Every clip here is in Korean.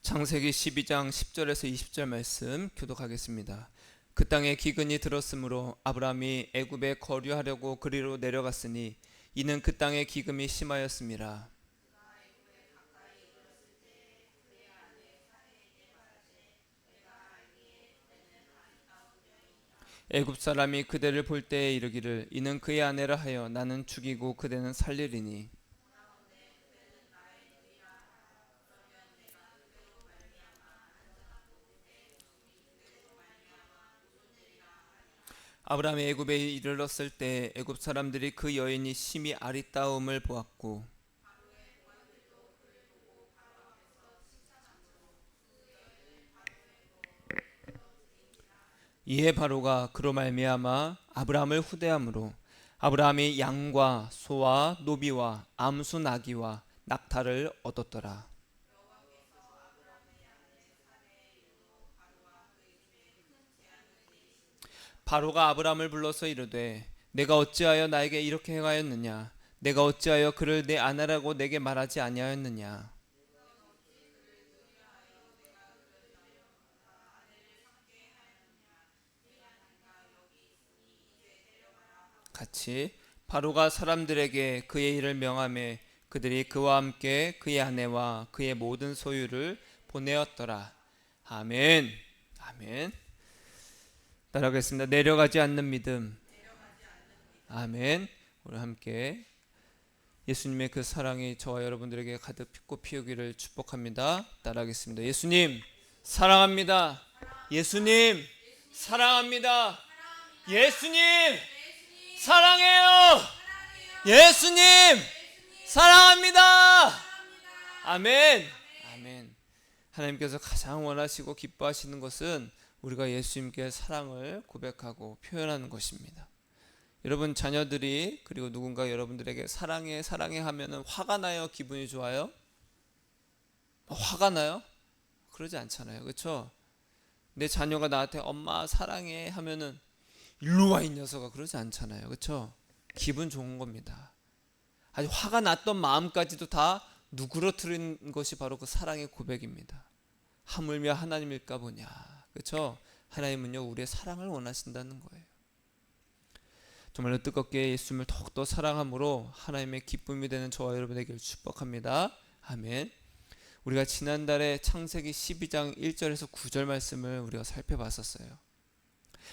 창세기 12장 10절에서 20절 말씀 교독하겠습니다. 그 땅에 기근이 들었으므로 아브라함이 애굽에 거류하려고 그리로 내려갔으니 이는 그 땅에 기근이 심하였음이라. 애굽 사람이 그대를 볼 때에 이르기를 이는 그의 아내라 하여 나는 죽이고 그대는 살리리니 아브라함이 애굽에 이르렀을 때 애굽 사람들이 그 여인이 심히 아리따움을 보았고 이에 바로가 그로 말미암아 아브라함을 후대함으로 아브라함이 양과 소와 노비와 암수 나귀와 낙타를 얻었더라. 바로가 아브라함을 불러서 이르되 내가 어찌하여 나에게 이렇게 행하였느냐 내가 어찌하여 그를 내 아내라고 내게 말하지 아니하였느냐. 같이 바로가 사람들에게 그의 일을 명하매 그들이 그와 함께 그의 아내와 그의 모든 소유를 보내었더라. 아멘. 아멘. 따라하겠습니다. 내려가지 않는 믿음. 아멘. 우리 함께 예수님의 그 사랑이 저와 여러분들에게 가득 피고 피우기를 축복합니다. 따라하겠습니다. 예수님 사랑합니다. 예수님 사랑합니다. 예수님 사랑해요. 예수님 사랑합니다. 아멘. 아멘. 하나님께서 가장 원하시고 기뻐하시는 것은 우리가 예수님께 사랑을 고백하고 표현하는 것입니다. 여러분 자녀들이 그리고 누군가 여러분들에게 사랑해 사랑해 하면은 화가 나요? 기분이 좋아요? 화가 나요? 그러지 않잖아요. 그렇죠? 내 자녀가 나한테 엄마 사랑해 하면은 일로 와 이 녀석아 그러지 않잖아요. 그렇죠? 기분 좋은 겁니다. 아주 화가 났던 마음까지도 다 누그러뜨린 것이 바로 그 사랑의 고백입니다. 하물며 하나님일까 보냐. 그렇죠? 하나님은요 우리의 사랑을 원하신다는 거예요. 정말로 뜨겁게 예수님을 더욱더 사랑함으로 하나님의 기쁨이 되는 저와 여러분에게 축복합니다. 아멘. 우리가 지난달에 창세기 12장 1절에서 9절 말씀을 우리가 살펴봤었어요.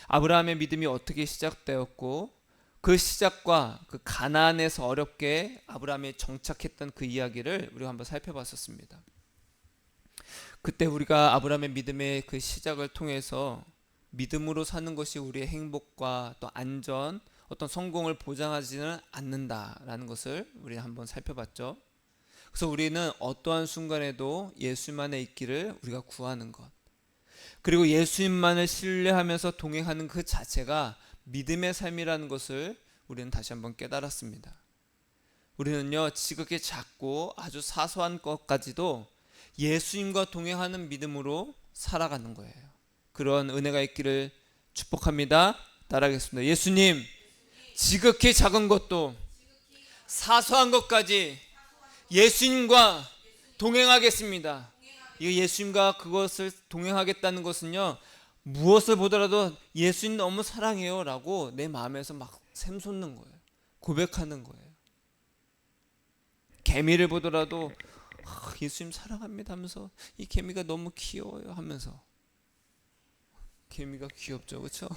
아브라함의 믿음이 어떻게 시작되었고 그 시작과 그 가나안에서 어렵게 아브라함이 정착했던 그 이야기를 우리가 한번 살펴봤었습니다. 그때 우리가 아브라함의 믿음의 그 시작을 통해서 믿음으로 사는 것이 우리의 행복과 또 안전, 어떤 성공을 보장하지는 않는다라는 것을 우리 한번 살펴봤죠. 그래서 우리는 어떠한 순간에도 예수님 안에 있기를 우리가 구하는 것, 그리고 예수님만을 신뢰하면서 동행하는 그 자체가 믿음의 삶이라는 것을 우리는 다시 한번 깨달았습니다. 우리는요 지극히 작고 아주 사소한 것까지도 예수님과 동행하는 믿음으로 살아가는 거예요. 그런 은혜가 있기를 축복합니다. 따라하겠습니다. 예수님 지극히 작은 것도 사소한 것까지 예수님과 동행하겠습니다. 이 예수님과 그것을 동행하겠다는 것은요 무엇을 보더라도 예수님 너무 사랑해요 라고 내 마음에서 막 샘솟는 거예요. 고백하는 거예요. 개미를 보더라도 예수님 사랑합니다 하면서 이 개미가 너무 귀여워요 하면서. 개미가 귀엽죠, 그렇죠?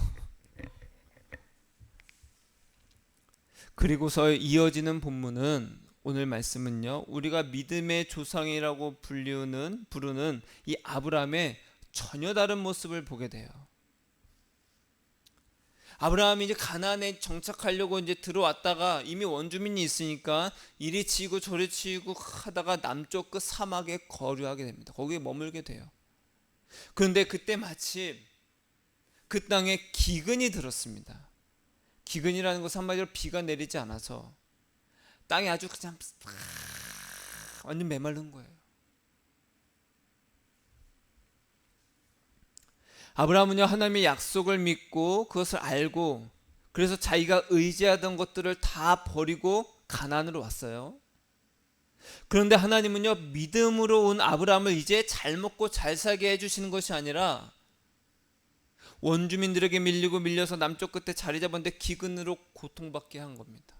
그리고서 이어지는 본문은 오늘 말씀은요 우리가 믿음의 조상이라고 부르는 이 아브라함의 전혀 다른 모습을 보게 돼요. 아브라함이 이제 가나안에 정착하려고 이제 들어왔다가 이미 원주민이 있으니까 이리 치고 저리 치고 하다가 남쪽 그 사막에 거류하게 됩니다. 거기에 머물게 돼요. 그런데 그때 마침 그 땅에 기근이 들었습니다. 기근이라는 것은 한마디로 비가 내리지 않아서 땅이 아주 그냥 완전 메마른 거예요. 아브라함은요 하나님의 약속을 믿고 그것을 알고 그래서 자기가 의지하던 것들을 다 버리고 가나안으로 왔어요. 그런데 하나님은요, 믿음으로 온 아브라함을 이제 잘 먹고 잘 살게 해주시는 것이 아니라 원주민들에게 밀리고 밀려서 남쪽 끝에 자리 잡았는데 기근으로 고통받게 한 겁니다.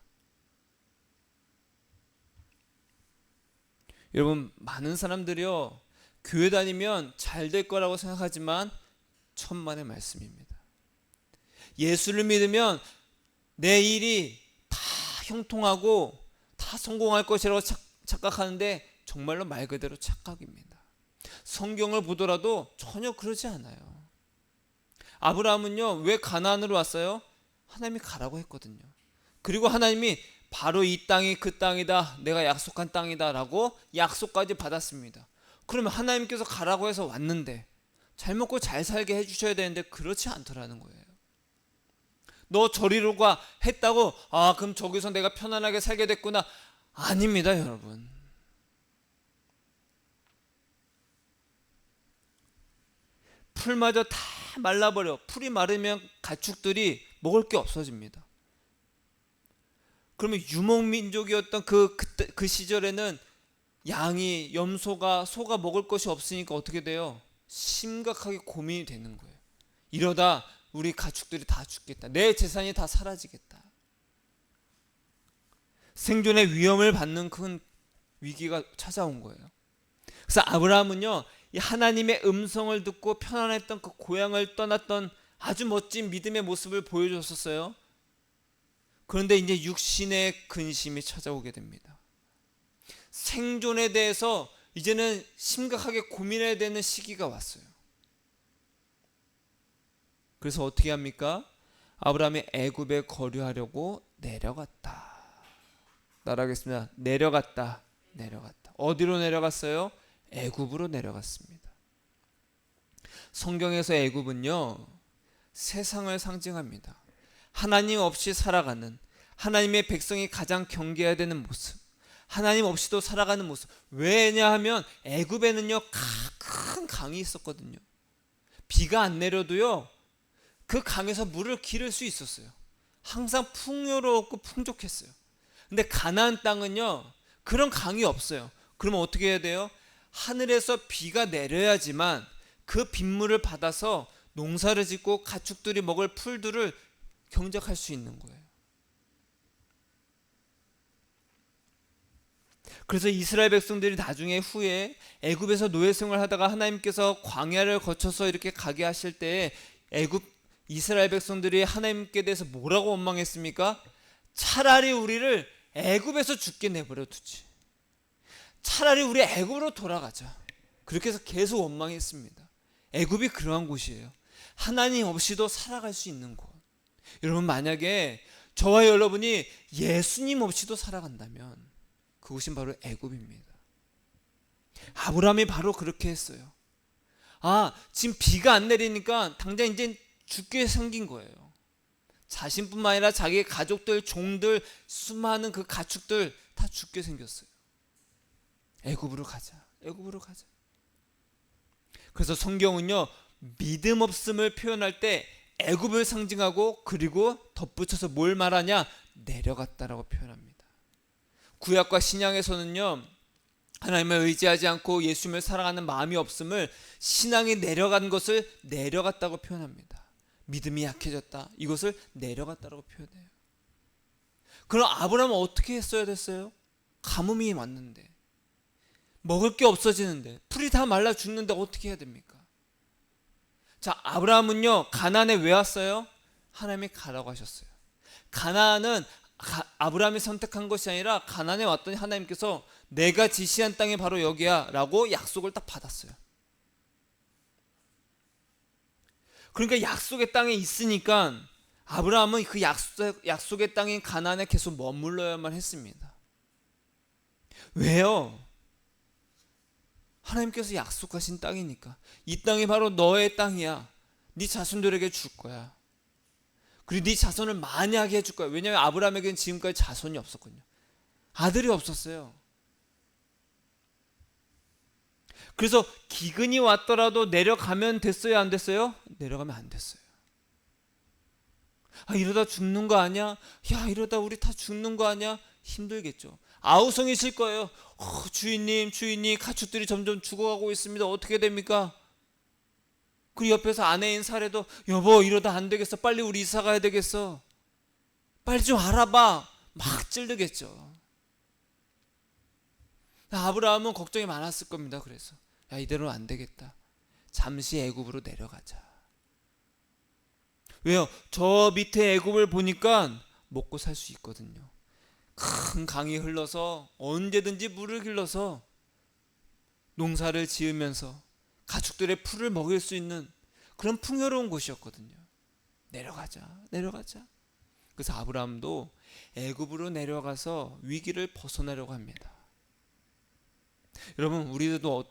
여러분, 많은 사람들이요, 교회 다니면 잘 될 거라고 생각하지만 천만의 말씀입니다. 예수를 믿으면 내 일이 다 형통하고 다 성공할 것이라고 착각하는데 정말로 말 그대로 착각입니다. 성경을 보더라도 전혀 그러지 않아요. 아브라함은요, 왜 가나안으로 왔어요? 하나님이 가라고 했거든요. 그리고 하나님이 바로 이 땅이 그 땅이다, 내가 약속한 땅이다 라고 약속까지 받았습니다. 그러면 하나님께서 가라고 해서 왔는데 잘 먹고 잘 살게 해주셔야 되는데 그렇지 않더라는 거예요. 너 저리로 가 했다고 그럼 저기서 내가 편안하게 살게 됐구나. 아닙니다, 여러분. 풀마저 다 말라버려. 풀이 마르면 가축들이 먹을 게 없어집니다. 그러면 유목민족이었던 그 시절에는 양이, 염소가, 소가 먹을 것이 없으니까 어떻게 돼요? 심각하게 고민이 되는 거예요. 이러다 우리 가축들이 다 죽겠다. 내 재산이 다 사라지겠다. 생존의 위험을 받는 큰 위기가 찾아온 거예요. 그래서 아브라함은요, 이 하나님의 음성을 듣고 편안했던 그 고향을 떠났던 아주 멋진 믿음의 모습을 보여줬었어요. 그런데 이제 육신의 근심이 찾아오게 됩니다. 생존에 대해서 이제는 심각하게 고민해야 되는 시기가 왔어요. 그래서 어떻게 합니까? 아브라함이 애굽에 거류하려고 내려갔다. 따라하겠습니다. 내려갔다. 어디로 내려갔어요? 애굽으로 내려갔습니다. 성경에서 애굽은요, 세상을 상징합니다. 하나님 없이 살아가는, 하나님의 백성이 가장 경계해야 되는 모습, 하나님 없이도 살아가는 모습. 왜냐하면 애굽에는요, 큰 강이 있었거든요. 비가 안 내려도요, 그 강에서 물을 기를 수 있었어요. 항상 풍요롭고 풍족했어요. 근데 가나안 땅은요, 그런 강이 없어요. 그러면 어떻게 해야 돼요? 하늘에서 비가 내려야지만 그 빗물을 받아서 농사를 짓고 가축들이 먹을 풀들을 경작할 수 있는 거예요. 그래서 이스라엘 백성들이 나중에 후에 애굽에서 노예 생활하다가 하나님께서 광야를 거쳐서 이렇게 가게 하실 때 애굽 이스라엘 백성들이 하나님께 대해서 뭐라고 원망했습니까? 차라리 우리를 애굽에서 죽게 내버려 두지. 차라리 우리 애굽으로 돌아가자. 그렇게 해서 계속 원망했습니다. 애굽이 그러한 곳이에요. 하나님 없이도 살아갈 수 있는 곳. 여러분, 만약에 저와 여러분이 예수님 없이도 살아간다면 그곳이 바로 애굽입니다. 아브라함이 바로 그렇게 했어요. 지금 비가 안 내리니까 당장 이제 죽게 생긴 거예요. 자신뿐만 아니라 자기의 가족들, 종들, 수많은 그 가축들 다 죽게 생겼어요. 애굽으로 가자. 그래서 성경은요, 믿음 없음을 표현할 때 애굽을 상징하고 그리고 덧붙여서 뭘 말하냐? 내려갔다라고 표현합니다. 구약과 신약에서는요, 하나님을 의지하지 않고 예수님을 사랑하는 마음이 없음을 신앙이 내려간 것을 내려갔다고 표현합니다. 믿음이 약해졌다. 이것을 내려갔다라고 표현해요. 그럼 아브라함은 어떻게 했어야 됐어요? 가뭄이 왔는데, 먹을 게 없어지는데, 풀이 다 말라 죽는데 어떻게 해야 됩니까? 자, 아브라함은요, 가나안에 왜 왔어요? 하나님이 가라고 하셨어요. 가나안은 아브라함이 선택한 것이 아니라 가나안에 왔더니 하나님께서 내가 지시한 땅이 바로 여기야 라고 약속을 딱 받았어요. 그러니까 약속의 땅에 있으니까 아브라함은 그 약속의 땅인 가나안에 계속 머물러야만 했습니다. 왜요? 하나님께서 약속하신 땅이니까. 이 땅이 바로 너의 땅이야. 네 자손들에게 줄 거야. 그리고 네 자손을 많이 하게 해줄 거야. 왜냐하면 아브라함에게는 지금까지 자손이 없었거든요. 아들이 없었어요. 그래서 기근이 왔더라도 내려가면 됐어요, 안 됐어요? 내려가면 안 됐어요. 이러다 죽는 거 아니야? 이러다 우리 다 죽는 거 아니야? 힘들겠죠. 아우성이실 거예요. 주인님 가축들이 점점 죽어가고 있습니다. 어떻게 됩니까? 그 옆에서 아내인 사례도 여보 이러다 안 되겠어. 빨리 우리 이사 가야 되겠어. 빨리 좀 알아봐. 막 찌르겠죠. 아브라함은 걱정이 많았을 겁니다. 그래서 야 이대로는 안 되겠다. 잠시 애굽으로 내려가자. 왜요? 저 밑에 애굽을 보니까 먹고 살 수 있거든요. 큰 강이 흘러서 언제든지 물을 길러서 농사를 지으면서 가축들의 풀을 먹일 수 있는 그런 풍요로운 곳이었거든요. 내려가자. 그래서 아브라함도 애굽으로 내려가서 위기를 벗어나려고 합니다. 여러분 우리도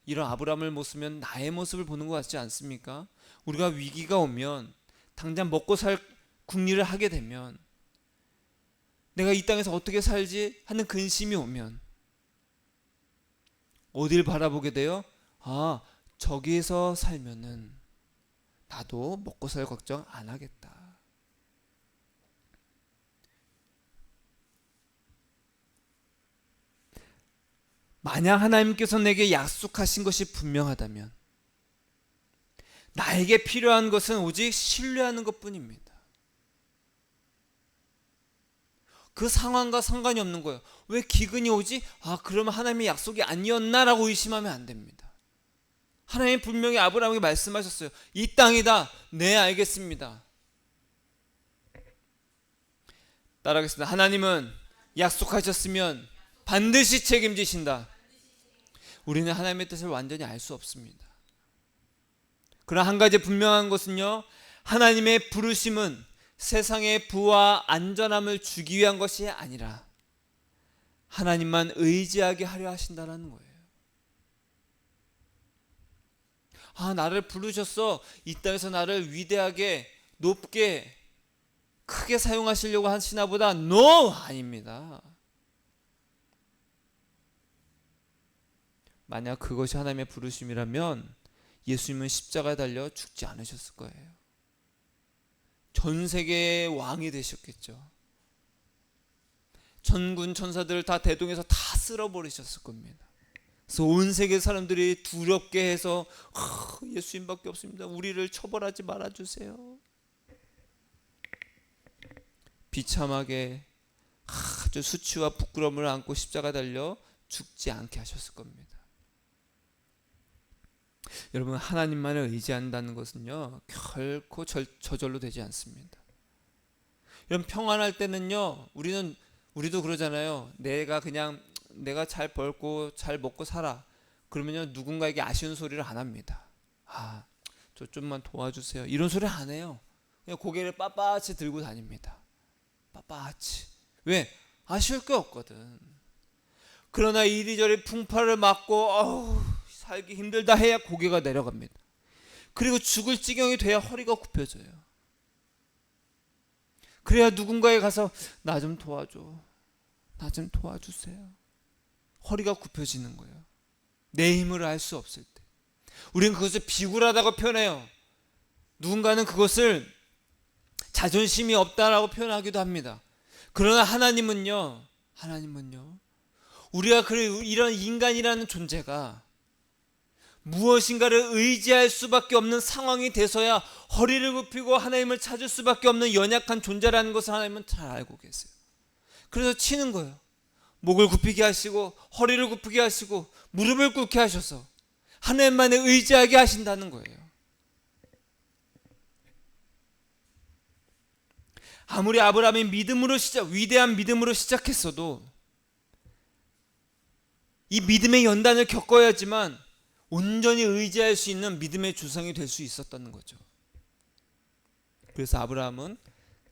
이런 아브라함을 모습면 나의 모습을 보는 것 같지 않습니까? 우리가 위기가 오면 당장 먹고 살 궁리를 하게 되면 내가 이 땅에서 어떻게 살지 하는 근심이 오면 어딜 바라보게 돼요? 저기에서 살면은 나도 먹고 살 걱정 안 하겠다. 만약 하나님께서 내게 약속하신 것이 분명하다면 나에게 필요한 것은 오직 신뢰하는 것뿐입니다. 그 상황과 상관이 없는 거예요. 왜 기근이 오지? 그러면 하나님의 약속이 아니었나라고 의심하면 안 됩니다. 하나님 분명히 아브라함에게 말씀하셨어요. 이 땅이다. 네, 알겠습니다. 따라하겠습니다. 하나님은 약속하셨으면 반드시 책임지신다. 우리는 하나님의 뜻을 완전히 알 수 없습니다. 그러나 한 가지 분명한 것은요, 하나님의 부르심은 세상의 부와 안전함을 주기 위한 것이 아니라 하나님만 의지하게 하려 하신다는 거예요. 나를 부르셨어. 이 땅에서 나를 위대하게 높게 크게 사용하시려고 하시나 보다. No! 아닙니다. 만약 그것이 하나님의 부르심이라면 예수님은 십자가에 달려 죽지 않으셨을 거예요. 전 세계의 왕이 되셨겠죠. 천군 천사들을 다 대동해서 다 쓸어버리셨을 겁니다. 그래서 온 세계 사람들이 두렵게 해서 예수님밖에 없습니다. 우리를 처벌하지 말아주세요. 비참하게 아주 수치와 부끄러움을 안고 십자가 달려 죽지 않게 하셨을 겁니다. 여러분, 하나님만을 의지한다는 것은요 결코 저절로 되지 않습니다. 여러분, 평안할 때는요 우리도 그러잖아요. 내가 잘 벌고 잘 먹고 살아. 그러면요 누군가에게 아쉬운 소리를 안 합니다. 저 좀만 도와주세요. 이런 소리 안 해요. 그냥 고개를 빳빳이 들고 다닙니다. 빳빳이. 왜? 아쉬울 게 없거든. 그러나 이리저리 풍파를 맞고 살기 힘들다 해야 고개가 내려갑니다. 그리고 죽을 지경이 돼야 허리가 굽혀져요. 그래야 누군가에 가서 나 좀 도와줘. 나 좀 도와주세요. 허리가 굽혀지는 거예요. 내 힘을 알 수 없을 때. 우리는 그것을 비굴하다고 표현해요. 누군가는 그것을 자존심이 없다라고 표현하기도 합니다. 그러나 하나님은요 우리가 이런 인간이라는 존재가 무엇인가를 의지할 수밖에 없는 상황이 돼서야 허리를 굽히고 하나님을 찾을 수밖에 없는 연약한 존재라는 것을 하나님은 잘 알고 계세요. 그래서 치는 거예요. 목을 굽히게 하시고 허리를 굽히게 하시고 무릎을 꿇게 하셔서 하나님만에 의지하게 하신다는 거예요. 아무리 아브라함이 위대한 믿음으로 시작했어도 이 믿음의 연단을 겪어야지만 온전히 의지할 수 있는 믿음의 조상이 될 수 있었다는 거죠. 그래서 아브라함은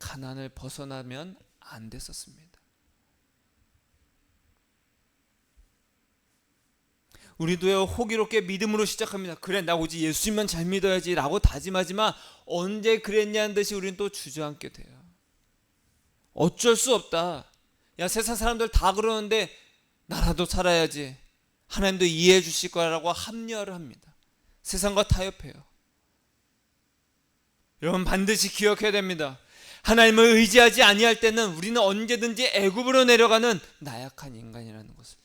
가나안을 벗어나면 안 됐었습니다. 우리도요 호기롭게 믿음으로 시작합니다. 그래, 나 오직 예수님만 잘 믿어야지 라고 다짐하지만 언제 그랬냐는 듯이 우리는 또 주저앉게 돼요. 어쩔 수 없다. 야, 세상 사람들 다 그러는데 나라도 살아야지. 하나님도 이해해 주실 거라고 합리화를 합니다. 세상과 타협해요. 여러분, 반드시 기억해야 됩니다. 하나님을 의지하지 아니할 때는 우리는 언제든지 애굽으로 내려가는 나약한 인간이라는 것을.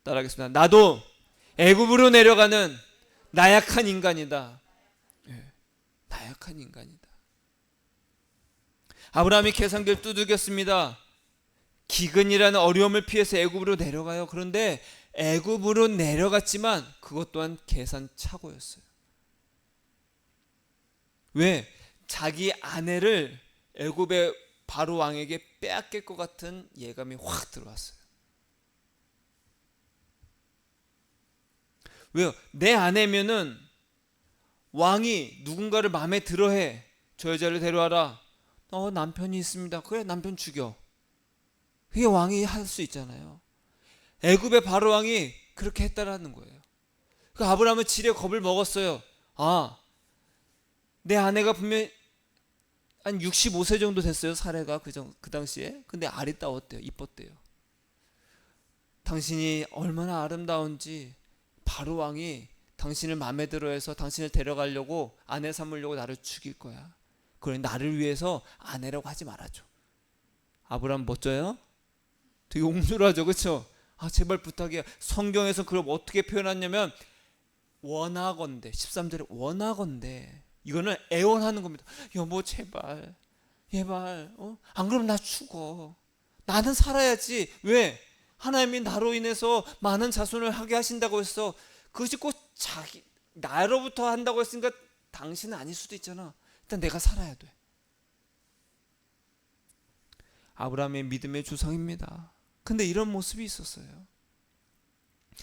따라하겠습니다. 나도 애굽으로 내려가는 나약한 인간이다. 예, 나약한 인간이다. 아브라함이 계산기를 두들겼습니다. 기근이라는 어려움을 피해서 애굽으로 내려가요. 그런데 애굽으로 내려갔지만 그것 또한 계산착오였어요. 왜? 자기 아내를 애굽의 바로 왕에게 빼앗길 것 같은 예감이 확 들어왔어요. 왜요? 내 아내면은 왕이 누군가를 마음에 들어해. 저 여자를 데려와라. 남편이 있습니다. 그래, 남편 죽여. 그게 왕이 할 수 있잖아요. 애굽의 바로 왕이 그렇게 했다라는 거예요. 그 아브라함은 지레 겁을 먹었어요. 내 아내가 분명히 한 65세 정도 됐어요. 사례가 그 당시에. 근데 아리따웠대요. 이뻤대요. 당신이 얼마나 아름다운지 바로 왕이 당신을 마음에 들어해서 당신을 데려가려고 아내 삼으려고 나를 죽일 거야. 그래, 나를 위해서 아내라고 하지 말아줘. 아브라함 멋져요? 되게 옹졸하죠, 그렇죠? 제발 부탁이야. 성경에서 그걸 어떻게 표현하냐면 원하건대, 13절에 원하건대, 이거는 애원하는 겁니다. 여보 제발 안 그러면 나 죽어. 나는 살아야지. 왜? 하나님이 나로 인해서 많은 자손을 하게 하신다고 했어. 그것이 꼭 나로부터 한다고 했으니까 당신은 아닐 수도 있잖아. 일단 내가 살아야 돼. 아브라함의 믿음의 조상입니다. 근데 이런 모습이 있었어요.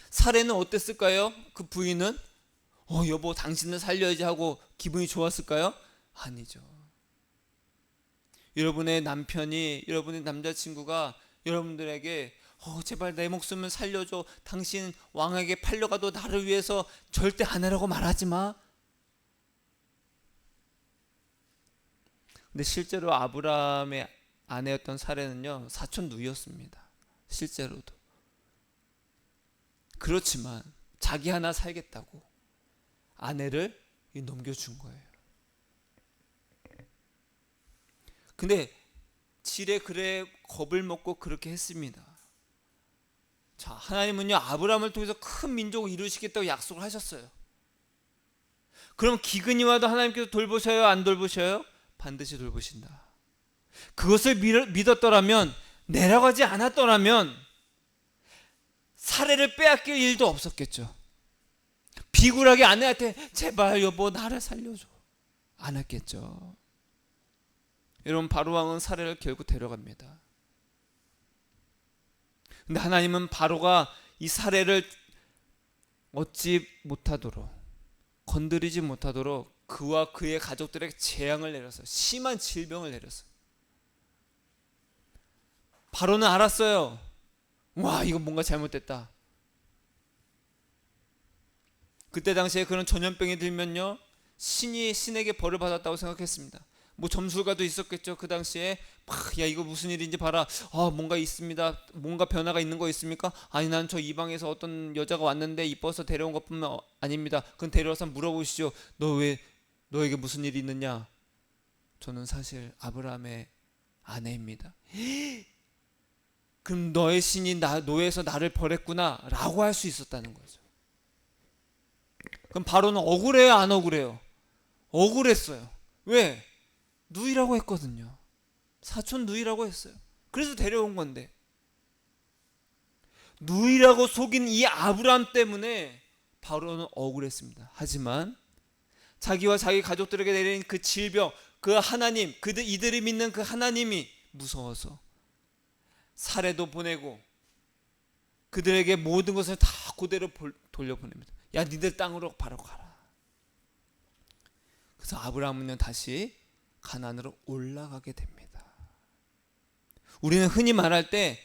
사례는 어땠을까요? 그 부인은 여보 당신을 살려야지 하고 기분이 좋았을까요? 아니죠. 여러분의 남편이, 여러분의 남자친구가 여러분들에게 제발 내 목숨을 살려줘. 당신 왕에게 팔려가도 나를 위해서 절대 아내라고 말하지 마. 근데 실제로 아브라함의 아내였던 사례는요, 사촌 누이였습니다. 실제로도. 그렇지만 자기 하나 살겠다고 아내를 넘겨준 거예요. 근데 지레 그래 겁을 먹고 그렇게 했습니다. 자, 하나님은요 아브라함을 통해서 큰 민족을 이루시겠다고 약속을 하셨어요. 그럼 기근이 와도 하나님께서 돌보셔요? 안 돌보셔요? 반드시 돌보신다. 그것을 믿었더라면, 내려가지 않았더라면 사례를 빼앗길 일도 없었겠죠. 비굴하게 아내한테 제발 여보 나를 살려줘 안 했겠죠. 여러분, 바로왕은 사례를 결국 데려갑니다. 근데 하나님은 바로가 이 사례를 얻지 못하도록, 건드리지 못하도록 그와 그의 가족들에게 재앙을 내렸어요. 심한 질병을 내렸어요. 바로는 알았어요. 와, 이거 뭔가 잘못됐다. 그때 당시에 그런 전염병이 들면요, 신에게 벌을 받았다고 생각했습니다. 뭐 점술가도 있었겠죠. 그 당시에 야 이거 무슨 일인지 봐라. 뭔가 있습니다. 뭔가 변화가 있는 거 있습니까? 아니 난 저 이방에서 어떤 여자가 왔는데 이뻐서 데려온 것뿐만 아닙니다. 그건 데려와서 물어보시죠. 너에게 무슨 일이 있느냐? 저는 사실 아브라함의 아내입니다. 그럼 너의 신이 노예에서 나를 벌했구나 라고 할 수 있었다는 거죠. 그럼 바로는 억울해요, 안 억울해요? 억울했어요. 왜? 누이라고 했거든요. 사촌 누이라고 했어요. 그래서 데려온 건데, 누이라고 속인 이 아브라함 때문에 바로는 억울했습니다. 하지만 자기와 자기 가족들에게 내린 그 질병, 그 하나님, 이들이 믿는 그 하나님이 무서워서 사례도 보내고 그들에게 모든 것을 다 그대로 돌려보냅니다. 야, 니들 땅으로 바로 가라. 그래서 아브라함은 다시 가나안으로 올라가게 됩니다. 우리는 흔히 말할 때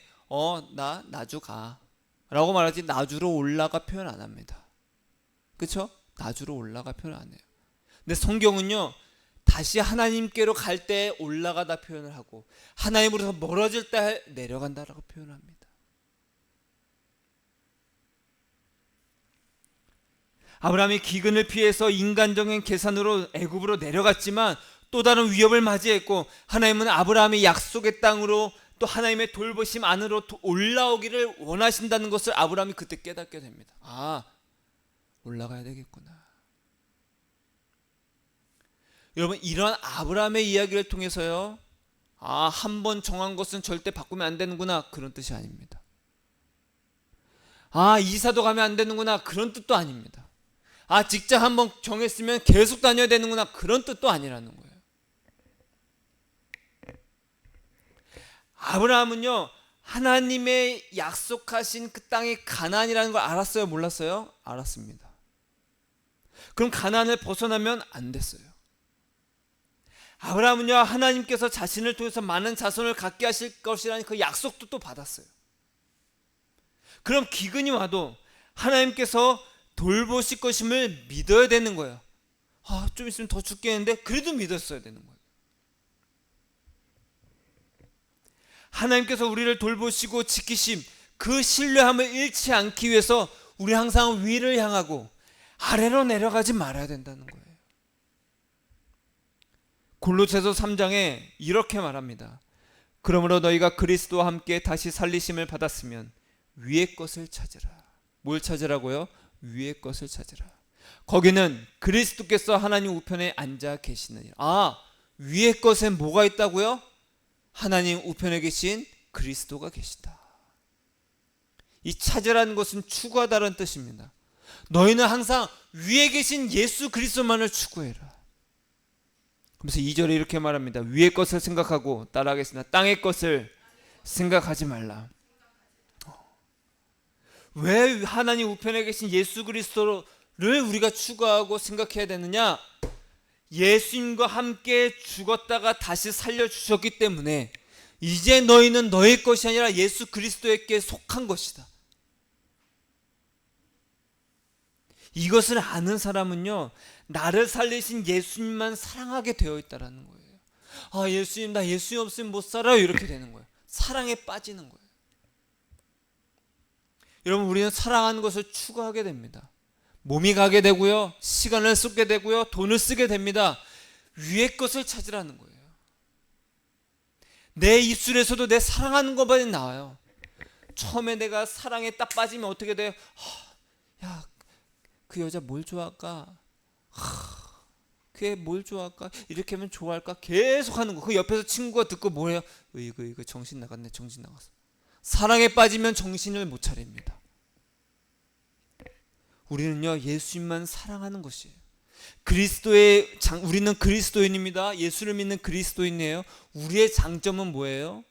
나 나주 가 라고 말하지 나주로 올라가 표현 안 합니다. 그렇죠? 나주로 올라가 표현 안 해요. 근데 성경은요 다시 하나님께로 갈 때 올라가다 표현을 하고, 하나님으로서 멀어질 때 내려간다라고 표현합니다. 아브라함이 기근을 피해서 인간적인 계산으로 애굽으로 내려갔지만 또 다른 위협을 맞이했고, 하나님은 아브라함이 약속의 땅으로 또 하나님의 돌보심 안으로 올라오기를 원하신다는 것을 아브라함이 그때 깨닫게 됩니다. 아, 올라가야 되겠구나. 여러분, 이런 아브라함의 이야기를 통해서요, 아, 한 번 정한 것은 절대 바꾸면 안 되는구나, 그런 뜻이 아닙니다. 아, 이사도 가면 안 되는구나, 그런 뜻도 아닙니다. 아, 직장 한번 정했으면 계속 다녀야 되는구나, 그런 뜻도 아니라는 거예요. 아브라함은요, 하나님의 약속하신 그 땅이 가나안이라는 걸 알았어요, 몰랐어요? 알았습니다. 그럼 가나안을 벗어나면 안 됐어요. 아브라함은요, 하나님께서 자신을 통해서 많은 자손을 갖게 하실 것이라는 그 약속도 또 받았어요. 그럼 기근이 와도 하나님께서 돌보실 것임을 믿어야 되는 거예요. 아, 좀 있으면 더 죽겠는데, 그래도 믿었어야 되는 거예요. 하나님께서 우리를 돌보시고 지키심, 그 신뢰함을 잃지 않기 위해서 우리 항상 위를 향하고 아래로 내려가지 말아야 된다는 거예요. 골로새서 3장에 이렇게 말합니다. 그러므로 너희가 그리스도와 함께 다시 살리심을 받았으면 위의 것을 찾으라. 뭘 찾으라고요? 위의 것을 찾으라. 거기는 그리스도께서 하나님 우편에 앉아 계시느니라. 아, 위의 것에 뭐가 있다고요? 하나님 우편에 계신 그리스도가 계시다. 이 찾으라는 것은 추구하다는 뜻입니다. 너희는 항상 위에 계신 예수 그리스도만을 추구해라. 그래서 2절에 이렇게 말합니다. 위의 것을 생각하고, 따라하겠습니다. 땅의 것을 생각하지 말라. 왜 하나님 우편에 계신 예수 그리스도를 우리가 추구하고 생각해야 되느냐? 예수님과 함께 죽었다가 다시 살려주셨기 때문에 이제 너희는 너의 것이 아니라 예수 그리스도에게 속한 것이다. 이것을 아는 사람은요, 나를 살리신 예수님만 사랑하게 되어 있다는 거예요. 아, 예수님, 나 예수님 없으면 못 살아요, 이렇게 되는 거예요. 사랑에 빠지는 거예요. 여러분, 우리는 사랑하는 것을 추구하게 됩니다. 몸이 가게 되고요, 시간을 쏟게 되고요, 돈을 쓰게 됩니다. 위의 것을 찾으라는 거예요. 내 입술에서도 내 사랑하는 것만이 나와요. 처음에 내가 사랑에 딱 빠지면 어떻게 돼요? 야, 그 여자 뭘 좋아할까? 그게 뭘 좋아할까? 이렇게 하면 좋아할까? 계속 하는 거. 그 옆에서 친구가 듣고 뭐래요? 이거 정신 나갔네, 정신 나갔어. 사랑에 빠지면 정신을 못 차립니다. 우리는요, 예수님만 사랑하는 것이에요. 우리는 그리스도인입니다. 예수를 믿는 그리스도인이에요. 우리의 장점은 뭐예요?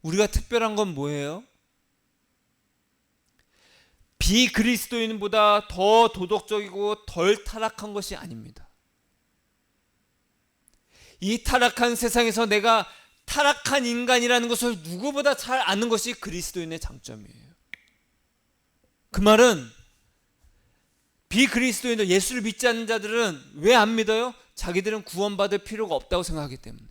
우리가 특별한 건 뭐예요? 비그리스도인보다 더 도덕적이고 덜 타락한 것이 아닙니다. 이 타락한 세상에서 내가 타락한 인간이라는 것을 누구보다 잘 아는 것이 그리스도인의 장점이에요. 그 말은 비그리스도인들, 예수를 믿지 않는 자들은 왜 안 믿어요? 자기들은 구원받을 필요가 없다고 생각하기 때문에.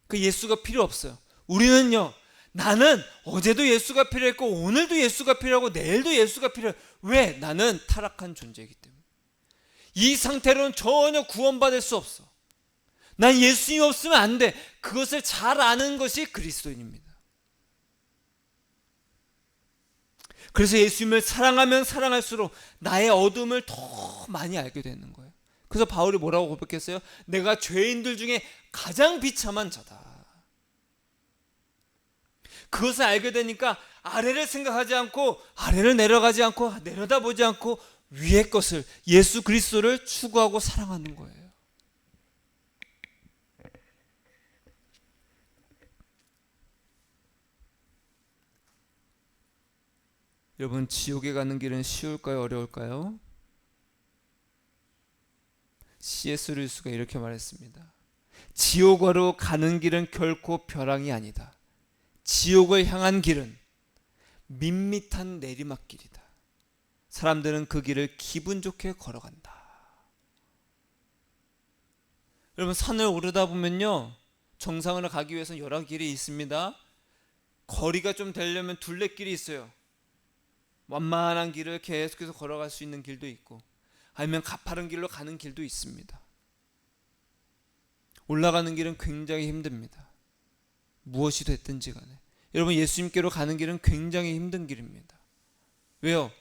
그 예수가 필요 없어요. 우리는요, 나는 어제도 예수가 필요했고 오늘도 예수가 필요하고 내일도 예수가 필요해. 왜? 나는 타락한 존재이기 때문에. 이 상태로는 전혀 구원받을 수 없어. 난 예수님 없으면 안 돼. 그것을 잘 아는 것이 그리스도인입니다. 그래서 예수님을 사랑하면 사랑할수록 나의 어둠을 더 많이 알게 되는 거예요. 그래서 바울이 뭐라고 고백했어요? 내가 죄인들 중에 가장 비참한 자다. 그것을 알게 되니까 아래를 생각하지 않고, 아래를 내려가지 않고, 내려다보지 않고 위의 것을, 예수 그리스도를 추구하고 사랑하는 거예요. 여러분, 지옥에 가는 길은 쉬울까요, 어려울까요? C.S. 루이스가 이렇게 말했습니다. 지옥으로 가는 길은 결코 벼랑이 아니다. 지옥을 향한 길은 밋밋한 내리막길이다. 사람들은 그 길을 기분 좋게 걸어간다. 여러분, 산을 오르다 보면요, 정상으로 가기 위해서는 여러 길이 있습니다. 거리가 좀 되려면 둘레길이 있어요. 완만한 길을 계속해서 걸어갈 수 있는 길도 있고, 아니면 가파른 길로 가는 길도 있습니다. 올라가는 길은 굉장히 힘듭니다. 무엇이 됐든지 간에. 여러분, 예수님께로 가는 길은 굉장히 힘든 길입니다. 왜요?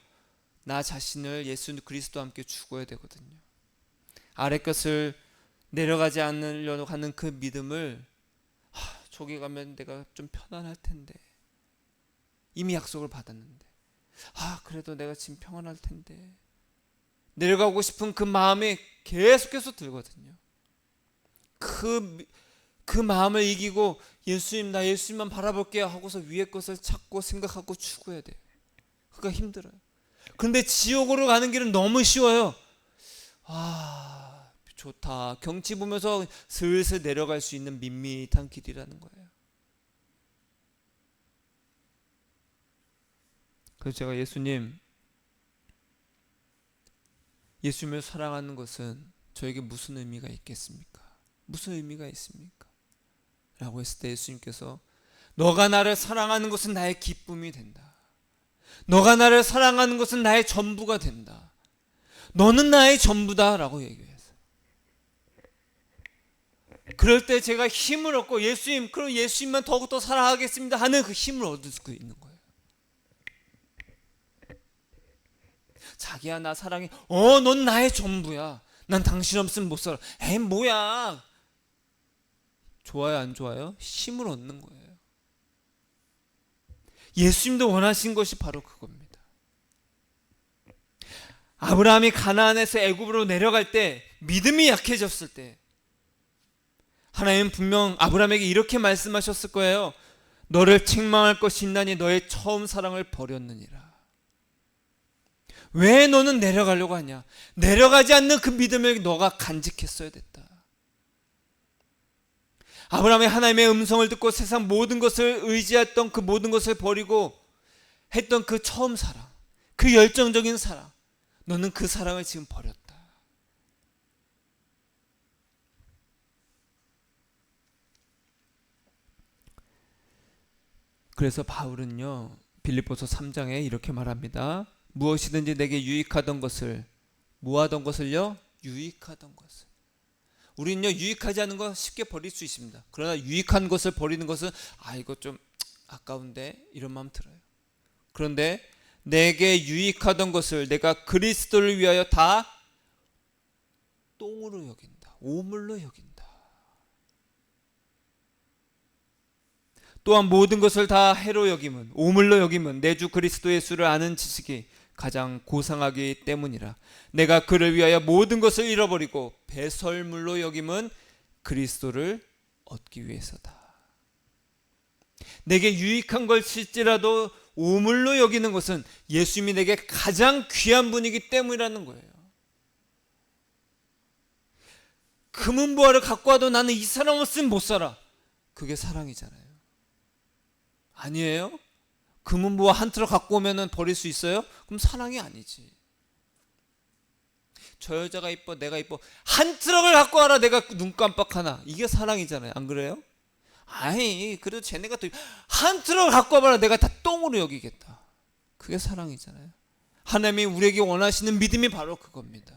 나 자신을 예수 그리스도와 함께 죽어야 되거든요. 아래 것을 내려가지 않으려고 하는 그 믿음을, 저기 가면 내가 좀 편안할 텐데, 이미 약속을 받았는데, 그래도 내가 지금 평안할 텐데, 내려가고 싶은 그 마음이 계속해서 들거든요. 그 마음을 이기고 나 예수님만 바라볼게요 하고서 위의 것을 찾고 생각하고 추구해야 돼요. 그러니까 힘들어요. 그런데 지옥으로 가는 길은 너무 쉬워요. 좋다. 경치 보면서 슬슬 내려갈 수 있는 밋밋한 길이라는 거예요. 그래서 제가 예수님을 사랑하는 것은 저에게 무슨 의미가 있겠습니까? 무슨 의미가 있습니까? 라고 했을 때 예수님께서 너가 나를 사랑하는 것은 나의 기쁨이 된다. 너가 나를 사랑하는 것은 나의 전부가 된다. 너는 나의 전부다 라고 얘기했어요. 그럴 때 제가 힘을 얻고 그럼 예수님만 더욱더 사랑하겠습니다 하는 그 힘을 얻을 수 있는 거예요. 자기야 나 사랑해. 넌 나의 전부야. 난 당신 없으면 못 살아. 뭐야. 좋아요 안 좋아요? 힘을 얻는 거예요. 예수님도 원하신 것이 바로 그겁니다. 아브라함이 가나안에서 애굽으로 내려갈 때 믿음이 약해졌을 때 하나님은 분명 아브라함에게 이렇게 말씀하셨을 거예요. 너를 책망할 것이 있나니 너의 처음 사랑을 버렸느니라. 왜 너는 내려가려고 하냐? 내려가지 않는 그 믿음을 너가 간직했어야 됐다. 아브라함이 하나님의 음성을 듣고 세상 모든 것을 의지했던 그 모든 것을 버리고 했던 그 처음 사랑, 그 열정적인 사랑, 너는 그 사랑을 지금 버렸다. 그래서 바울은요 빌립보서 3장에 이렇게 말합니다. 무엇이든지 내게 유익하던 것을, 뭐하던 것을요? 유익하던 것을. 우리는요 유익하지 않은 거 쉽게 버릴 수 있습니다. 그러나 유익한 것을 버리는 것은 이거 좀 아까운데 이런 마음 들어요. 그런데 내게 유익하던 것을 내가 그리스도를 위하여 다 똥으로 여긴다. 오물로 여긴다. 또한 모든 것을 다 해로 여김은, 오물로 여김은 내 주 그리스도 예수를 아는 지식이 가장 고상하기 때문이라. 내가 그를 위하여 모든 것을 잃어버리고 배설물로 여김은 그리스도를 얻기 위해서다. 내게 유익한 것일지라도 오물로 여기는 것은 예수님이 내게 가장 귀한 분이기 때문이라는 거예요. 금은보화를 갖고 와도 나는 이 사람 없으면 못 살아. 그게 사랑이잖아요. 아니에요? 금은보화 한 트럭 갖고 오면 버릴 수 있어요? 그럼 사랑이 아니지. 저 여자가 이뻐, 내가 이뻐, 한 트럭을 갖고 와라 내가 눈 깜빡하나. 이게 사랑이잖아요. 안 그래요? 그래도 쟤네가 또 한 트럭을 갖고 와봐라 내가 다 똥으로 여기겠다. 그게 사랑이잖아요. 하나님이 우리에게 원하시는 믿음이 바로 그겁니다.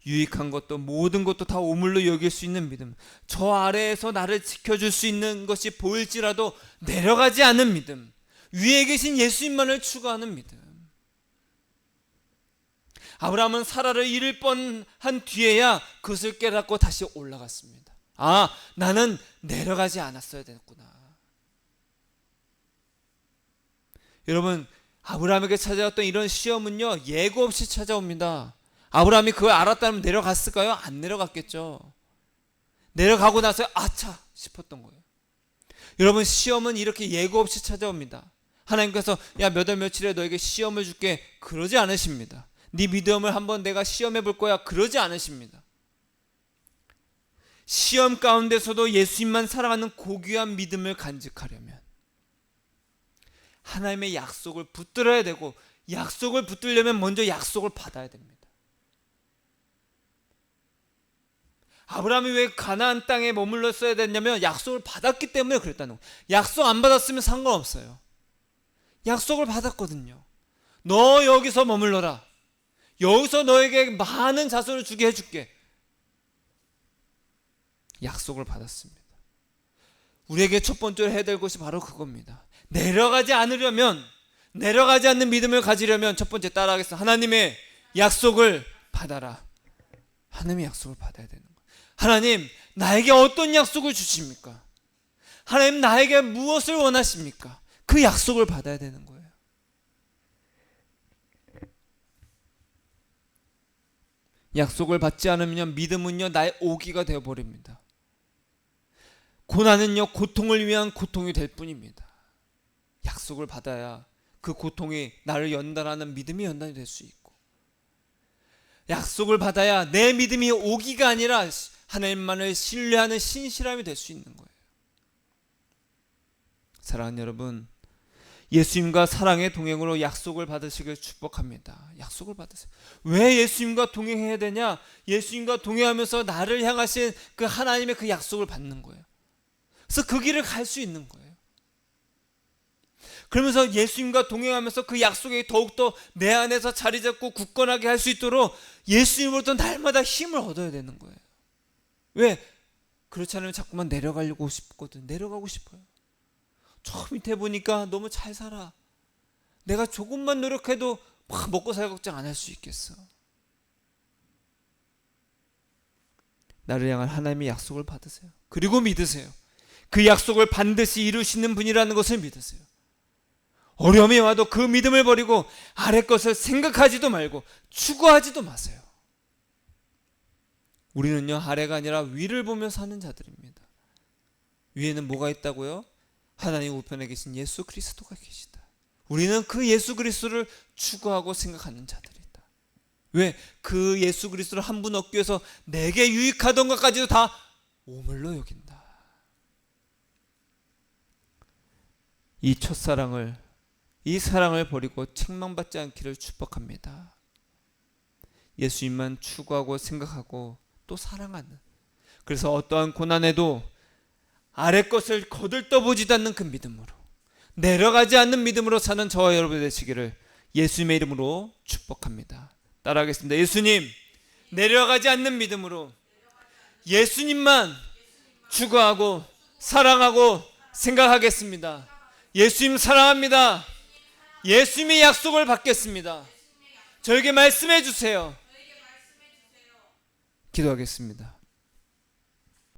유익한 것도 모든 것도 다 오물로 여길 수 있는 믿음. 저 아래에서 나를 지켜줄 수 있는 것이 보일지라도 내려가지 않는 믿음. 위에 계신 예수님만을 추구하는 믿음. 아브라함은 사라를 잃을 뻔한 뒤에야 그것을 깨닫고 다시 올라갔습니다. 나는 내려가지 않았어야 됐구나. 여러분, 아브라함에게 찾아왔던 이런 시험은요 예고 없이 찾아옵니다. 아브라함이 그걸 알았다면 내려갔을까요? 안 내려갔겠죠. 내려가고 나서 아차 싶었던 거예요. 여러분, 시험은 이렇게 예고 없이 찾아옵니다. 하나님께서 몇 월 며칠에 너에게 시험을 줄게 그러지 않으십니다. 네 믿음을 한번 내가 시험해 볼 거야 그러지 않으십니다. 시험 가운데서도 예수님만 사랑하는 고귀한 믿음을 간직하려면 하나님의 약속을 붙들어야 되고, 약속을 붙들려면 먼저 약속을 받아야 됩니다. 아브라함이 왜 가나안 땅에 머물렀어야 됐냐면 약속을 받았기 때문에 그랬다는 거예요. 약속 안 받았으면 상관없어요. 약속을 받았거든요. 너 여기서 머물러라. 여기서 너에게 많은 자손을 주게 해줄게. 약속을 받았습니다. 우리에게 첫 번째로 해야 될 것이 바로 그겁니다. 내려가지 않는 믿음을 가지려면 첫 번째 따라하겠습니다. 하나님의 약속을 받아라. 하나님의 약속을 받아야 되는 거예요. 하나님, 나에게 어떤 약속을 주십니까? 하나님, 나에게 무엇을 원하십니까? 그 약속을 받아야 되는 거예요. 약속을 받지 않으면 믿음은요, 나의 오기가 되어버립니다. 고난은요, 고통을 위한 고통이 될 뿐입니다. 약속을 받아야 그 고통이 나를 연단하는 믿음이 연단이 될 수 있고, 약속을 받아야 내 믿음이 오기가 아니라 하나님만을 신뢰하는 신실함이 될 수 있는 거예요. 사랑하는 여러분, 예수님과 사랑의 동행으로 약속을 받으시길 축복합니다. 약속을 받으세요. 왜 예수님과 동행해야 되냐? 예수님과 동행하면서 나를 향하신 그 하나님의 그 약속을 받는 거예요. 그래서 그 길을 갈 수 있는 거예요. 그러면서 예수님과 동행하면서 그 약속이 더욱더 내 안에서 자리 잡고 굳건하게 할 수 있도록 예수님으로부터 날마다 힘을 얻어야 되는 거예요. 왜? 그렇지 않으면 자꾸만 내려가고 싶어요. 저 밑에 보니까 너무 잘 살아. 내가 조금만 노력해도 막 먹고 살 걱정 안 할 수 있겠어. 나를 향한 하나님의 약속을 받으세요. 그리고 믿으세요. 그 약속을 반드시 이루시는 분이라는 것을 믿으세요. 어려움이 와도 그 믿음을 버리고 아래 것을 생각하지도 말고 추구하지도 마세요. 우리는요, 아래가 아니라 위를 보며 사는 자들입니다. 위에는 뭐가 있다고요? 하나님 우편에 계신 예수 그리스도가 계시다. 우리는 그 예수 그리스도를 추구하고 생각하는 자들이다. 왜? 그 예수 그리스도를 한 분 얻기 위해서 내게 유익하던 것까지도 다 오물로 여긴다. 이 첫사랑을, 이 사랑을 버리고 책망받지 않기를 축복합니다. 예수님만 추구하고 생각하고 또 사랑하는, 그래서 어떠한 고난에도 아래 것을 거들떠보지도 않는 그 믿음으로, 내려가지 않는 믿음으로 사는 저와 여러분 되시기를 예수님의 이름으로 축복합니다. 따라하겠습니다. 예수님, 내려가지 않는 믿음으로 예수님만 추구하고 사랑하고 생각하겠습니다. 예수님 사랑합니다. 예수님의 약속을 받겠습니다. 저에게 말씀해 주세요. 기도하겠습니다.